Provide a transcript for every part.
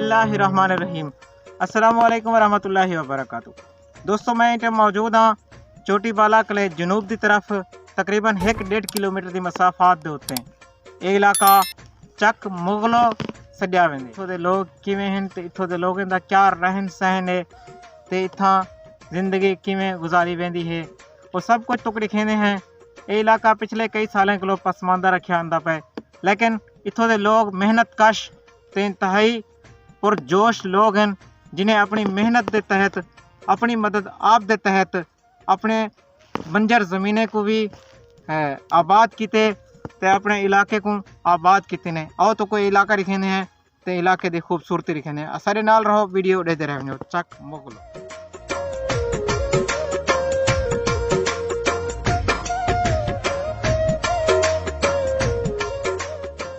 बिस्मिल्लाहिर्रहमानिर्रहीम। अस्सलामुअलैकुम वरहमतुल्लाहि वबरकातुहू। दोस्तों मैं इटे मौजूद हाँ चोटी बाला कले जनूब की तरफ तकरीबन 1-1.5 किलोमीटर की मसाफात के उत्ते ये इलाका चक मुगलो सजा वेंदे। इत्थों दे लोग किवें हैं ते इत्थों दे लोगों का क्या रहन सहन है ते इत्थां जिंदगी किवें गुजारी वेंदी है वो सब कुछ तुक दिखेंदे हैं। ये इलाका पिछले कई सालों को पसमानदा रखा आंदा पे, लेकिन इत्थों दे लोग मेहनत कश ते इंतहाई पुरजोश लोग हैं जिन्हें अपनी मेहनत के तहत अपनी मदद आप दे तहत अपने बंजर ज़मीने को भी आबाद किते ते अपने इलाके को आबाद किते ने। आओ तो कोई इलाका दिखेंदे हैं ते इलाके की खूबसूरती दिखेंदे हैं। सारे नाल रहो, वीडियो देखते रहने। चक मुगलो।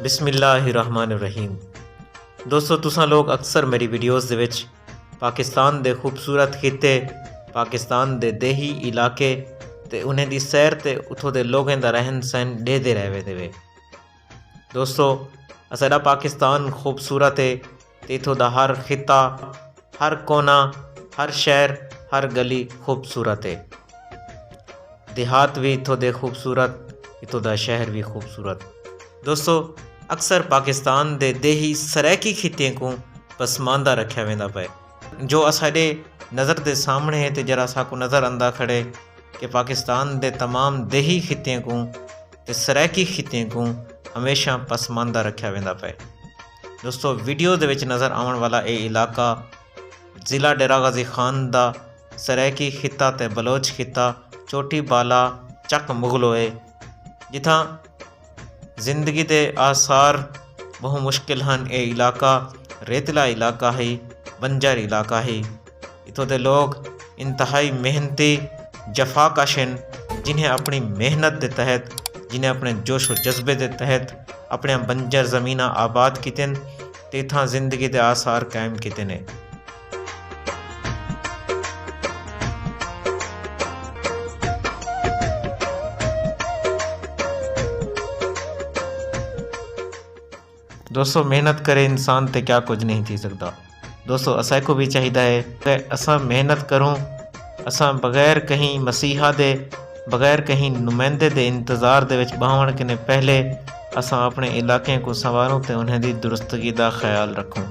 बिस्मिल्लाहिर्रहमानिर्रहीम। दोस्तों तुसां लोग अक्सर मेरी वीडियोज़ दे विच पाकिस्तान दे खूबसूरत खिते, पाकिस्तान दे देही इलाके ते उन्हें दी सैर ते उथों दे लोगों दा रहन सहन देते रहे वे। दोस्तों साडा पाकिस्तान खूबसूरत है ते इथों दा हर खिता, हर कोना, हर शहर, हर गली खूबसूरत है। देहात भी इथों दे खूबसूरत, इथों दा शहर भी खूबसूरत। दोस्तों अक्सर पाकिस्तान दे देही सरैकी खिते को पसमानदा रखा वेंदा पे, जो असाडे नज़र के सामने है तो जरा असा को नज़र आंदा खड़े कि पाकिस्तान दे तमाम देही खिते को ते सरैकी खिते को हमेशा पसमानदा रखा वेंदा पे। दोस्तों वीडियो दे विच नज़र आने वाला ये इलाका ज़िला डेरा गाजी खान दा सरैकी खिता ते बलोच खिता चोटी बाला चक मुगलो है, जिथा जिंदगी के आसार बहु मुश्किल हैं। ये इलाका रेतला इलाका है, बंजर इलाका है। इतों के लोग इंतहाई मेहनती जफाकश हैं, जिन्हें अपनी मेहनत के तहत, जिन्हें अपने जोश व जज्बे के तहत अपने बंजर ज़मीना आबाद किते ते इत्थां जिंदगी के आसार कायम किते ने। दोस्तों मेहनत करे इंसान ते क्या कुछ नहीं थी सकता। दोस्तों असा को भी चाहिए है कि असा मेहनत करूँ, असा बगैर कहीं मसीहा दे, बगैर कहीं नुमाइंदे दे इंतज़ार दे विच बहण के पहले असा अपने इलाके को संवारूँ ते उन्हें दी दुरुस्तगी का ख्याल रखूँ।